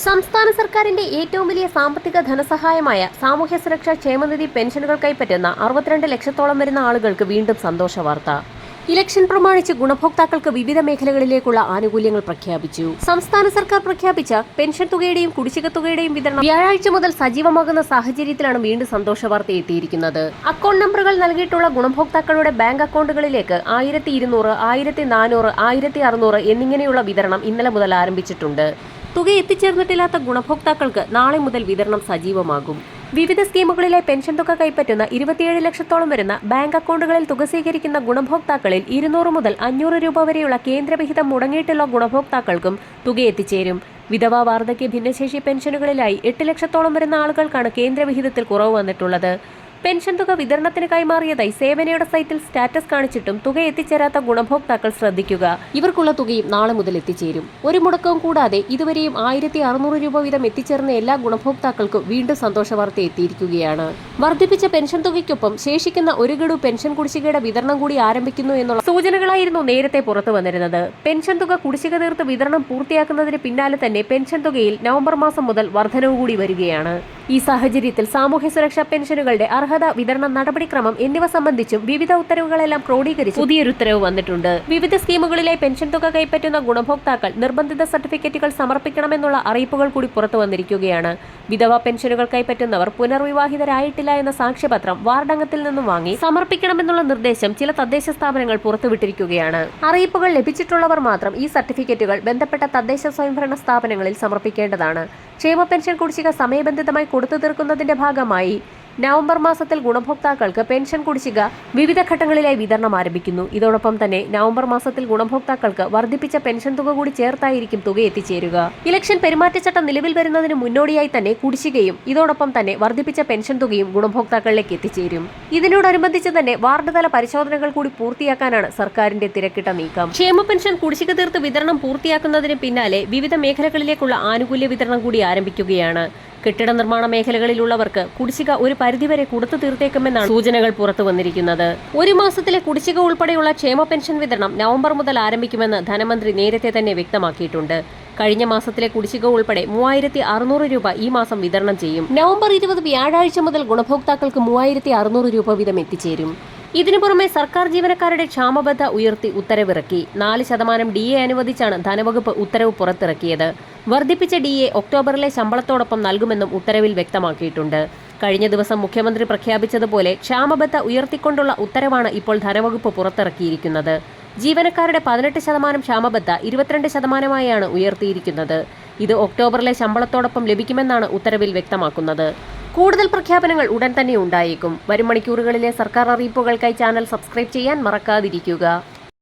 സംസ്ഥാന സർക്കാരിന്റെ ഏറ്റവും വലിയ സാമ്പത്തിക ധനസഹായമായ സാമൂഹ്യ സുരക്ഷാ ക്ഷേമനിധി പെൻഷനുകൾ കൈപ്പറ്റുന്ന 62 ലക്ഷത്തോളം വരുന്ന ആളുകൾക്ക് വീണ്ടും സന്തോഷ വാർത്ത. ഇലക്ഷൻ പ്രമാണിച്ച് ഗുണഭോക്താക്കൾക്ക് വിവിധ മേഖലകളിലേക്കുള്ള ആനുകൂല്യങ്ങൾ പ്രഖ്യാപിച്ചു. സംസ്ഥാന സർക്കാർ പ്രഖ്യാപിച്ച പെൻഷൻ തുകയുടെയും കുടിശ്ശിക തുകയുടെയും വിതരണം വ്യാഴാഴ്ച മുതൽ സജീവമാകുന്ന സാഹചര്യത്തിലാണ് വീണ്ടും സന്തോഷ വാർത്ത എത്തിയിരിക്കുന്നത്. അക്കൗണ്ട് നമ്പറുകൾ നൽകിയിട്ടുള്ള ഗുണഭോക്താക്കളുടെ ബാങ്ക് അക്കൗണ്ടുകളിലേക്ക് 1200, 1400, 1600 എന്നിങ്ങനെയുള്ള വിതരണം ഇന്നലെ മുതൽ ആരംഭിച്ചിട്ടുണ്ട്. തുക എത്തിച്ചേർന്നിട്ടില്ലാത്ത ഗുണഭോക്താക്കൾക്ക് നാളെ മുതൽ വിതരണം സജീവമാകും. വിവിധ സ്കീമുകളിലെ പെൻഷൻ തുക കൈപ്പറ്റുന്ന 27 ലക്ഷത്തോളം വരുന്ന ബാങ്ക് അക്കൗണ്ടുകളിൽ തുക സ്വീകരിക്കുന്ന ഗുണഭോക്താക്കളിൽ 200 മുതൽ 500 രൂപ വരെയുള്ള കേന്ദ്രവിഹിതം മുടങ്ങിയിട്ടുള്ള ഗുണഭോക്താക്കൾക്കും തുക എത്തിച്ചേരും. വിധവ, വാർദ്ധക്യ, ഭിന്നശേഷി പെൻഷനുകളിലായി 8 ലക്ഷത്തോളം വരുന്ന ആളുകൾക്കാണ് കേന്ദ്രവിഹിതത്തിൽ കുറവ് വന്നിട്ടുള്ളത്. പെൻഷൻ തുക വിതരണത്തിന് കൈമാറിയതായി സേവനയുടെ സൈറ്റിൽ സ്റ്റാറ്റസ് കാണിച്ചിട്ടും തുക എത്തിച്ചേരാത്ത ഗുണഭോക്താക്കൾ ശ്രദ്ധിക്കുക. ഇവർക്കുള്ള തുകയും നാളെ മുതൽ എത്തിച്ചേരും. ഒരു മുടക്കവും കൂടാതെ ഇതുവരെയും 1600 രൂപ വീതം എത്തിച്ചേർന്ന എല്ലാ ഗുണഭോക്താക്കൾക്കും വീണ്ടും സന്തോഷ വാർത്ത എത്തിയിരിക്കുകയാണ്. വർദ്ധിപ്പിച്ച പെൻഷൻ തുകയ്ക്കൊപ്പം ശേഷിക്കുന്ന ഒരു ഗഡു പെൻഷൻ കുടിശ്ശികയുടെ വിതരണം കൂടി ആരംഭിക്കുന്നു എന്നുള്ള സൂചനകളായിരുന്നു നേരത്തെ പുറത്തു വന്നിരുന്നത്. പെൻഷൻ തുക കുടിശ്ശിക തീർത്ത് വിതരണം പൂർത്തിയാക്കുന്നതിന് പിന്നാലെ തന്നെ പെൻഷൻ തുകയിൽ നവംബർ മാസം മുതൽ വർധനവ് കൂടി വരികയാണ്. ഈ സാഹചര്യത്തിൽ സാമൂഹ്യ സുരക്ഷാ പെൻഷനുകളുടെ അർഹത, വിതരണ നടപടിക്രമം എന്നിവ സംബന്ധിച്ചും വിവിധ ഉത്തരവുകളെല്ലാം ക്രോഡീകരിച്ച് പുതിയൊരു ഉത്തരവ് വന്നിട്ടുണ്ട്. വിവിധ സ്കീമുകളിലെ പെൻഷൻ തുക കൈപ്പറ്റുന്ന ഗുണഭോക്താക്കൾ നിർബന്ധിത സർട്ടിഫിക്കറ്റുകൾ സമർപ്പിക്കണമെന്നുള്ള അറിയിപ്പുകൾ കൂടി പുറത്തു വന്നിരിക്കുകയാണ്. വിധവ പെൻഷനുകൾ കൈപ്പറ്റുന്നവർ പുനർവിവാഹിതരായിട്ടില്ല എന്ന സാക്ഷ്യപത്രം വാർഡംഗത്തിൽ നിന്നും വാങ്ങി സമർപ്പിക്കണമെന്നുള്ള നിർദ്ദേശം ചില തദ്ദേശ സ്ഥാപനങ്ങൾ പുറത്തുവിട്ടിരിക്കുകയാണ്. അറിയിപ്പുകൾ ലഭിച്ചിട്ടുള്ളവർ മാത്രം ഈ സർട്ടിഫിക്കറ്റുകൾ ബന്ധപ്പെട്ട തദ്ദേശ സ്വയംഭരണ സ്ഥാപനങ്ങളിൽ സമർപ്പിക്കേണ്ടതാണ്. ക്ഷേമ പെൻഷൻ കുടിശ്ശിക സമയബന്ധിതമായി കൊടുത്തു തീർക്കുന്നതിന്റെ ഭാഗമായി നവംബർ മാസത്തിൽ ഗുണഭോക്താക്കൾക്ക് പെൻഷൻ കുടിശ്ശിക വിവിധ ഘട്ടങ്ങളിലായി വിതരണം ആരംഭിക്കുന്നു. ഇതോടൊപ്പം തന്നെ നവംബർ മാസത്തിൽ ഗുണഭോക്താക്കൾക്ക് വർദ്ധിപ്പിച്ച പെൻഷൻ തുക കൂടി ചേർത്തായിരിക്കും തുക എത്തിച്ചേരുക. ഇലക്ഷൻ പെരുമാറ്റച്ചട്ടം നിലവിൽ വരുന്നതിന് മുന്നോടിയായി തന്നെ കുടിശ്ശികയും ഇതോടൊപ്പം തന്നെ വർദ്ധിപ്പിച്ച പെൻഷൻ തുകയും ഗുണഭോക്താക്കളിലേക്ക് എത്തിച്ചേരും. ഇതിനോടനുബന്ധിച്ച് തന്നെ വാർഡ് തല പരിശോധനകൾ കൂടി പൂർത്തിയാക്കാനാണ് സർക്കാരിന്റെ തിരക്കിട്ട നീക്കം. ക്ഷേമ പെൻഷൻ കുടിശ്ശിക തീർത്ത് വിതരണം പൂർത്തിയാക്കുന്നതിന് പിന്നാലെ വിവിധ മേഖലകളിലേക്കുള്ള ആനുകൂല്യ വിതരണം കൂടി ആരംഭിക്കുകയാണ്. കെട്ടിട നിർമ്മാണ മേഖലകളിലുള്ളവർക്ക് കുടിശ്ശിക ഒരു പരിധിവരെ കൊടുത്തു തീർത്തേക്കുമെന്നാണ് സൂചനകൾ പുറത്തു വന്നിരിക്കുന്നത്. ഒരു മാസത്തിലെ കുടിശ്ശിക ഉൾപ്പെടെയുള്ള ക്ഷേമ പെൻഷൻ വിതരണം നവംബർ മുതൽ ആരംഭിക്കുമെന്ന് ധനമന്ത്രി നേരത്തെ തന്നെ വ്യക്തമാക്കിയിട്ടുണ്ട്. കഴിഞ്ഞ മാസത്തിലെ കുടിശ്ശിക ഉൾപ്പെടെ 3600 രൂപ ഈ മാസം വിതരണം ചെയ്യും. നവംബർ 20 വ്യാഴാഴ്ച മുതൽ ഗുണഭോക്താക്കൾക്ക് 3600 രൂപ വീതം എത്തിച്ചേരും. ഇതിനു പുറമെ സർക്കാർ ജീവനക്കാരുടെ ക്ഷാമബത്ത ഉയർത്തി ഉത്തരവിറക്കി. 4% DA അനുവദിച്ചാണ് ധനവകുപ്പ് ഉത്തരവ് പുറത്തിറക്കിയത്. വർദ്ധിപ്പിച്ച DA ഒക്ടോബറിലെ ശമ്പളത്തോടൊപ്പം നൽകുമെന്നും ഉത്തരവിൽ വ്യക്തമാക്കിയിട്ടുണ്ട്. കഴിഞ്ഞ ദിവസം മുഖ്യമന്ത്രി പ്രഖ്യാപിച്ചതുപോലെ ക്ഷാമബത്ത ഉയർത്തിക്കൊണ്ടുള്ള ഉത്തരവാണ് ഇപ്പോൾ ധനവകുപ്പ് പുറത്തിറക്കിയിരിക്കുന്നത്. ജീവനക്കാരുടെ 18% ക്ഷാമബത്ത 22%ആയാണ് ഉയർത്തിയിരിക്കുന്നത്. ഇത് ഒക്ടോബറിലെ ശമ്പളത്തോടൊപ്പം ലഭിക്കുമെന്നാണ് ഉത്തരവിൽ വ്യക്തമാക്കുന്നത്. കൂടുതൽ പ്രഖ്യാപനങ്ങൾ ഉടൻ തന്നെ ഉണ്ടായേക്കും. വരും മണിക്കൂറുകളിലെ സർക്കാർ അറിയിപ്പുകൾക്കായി ചാനൽ സബ്സ്ക്രൈബ് ചെയ്യാൻ മറക്കാതിരിക്കുക.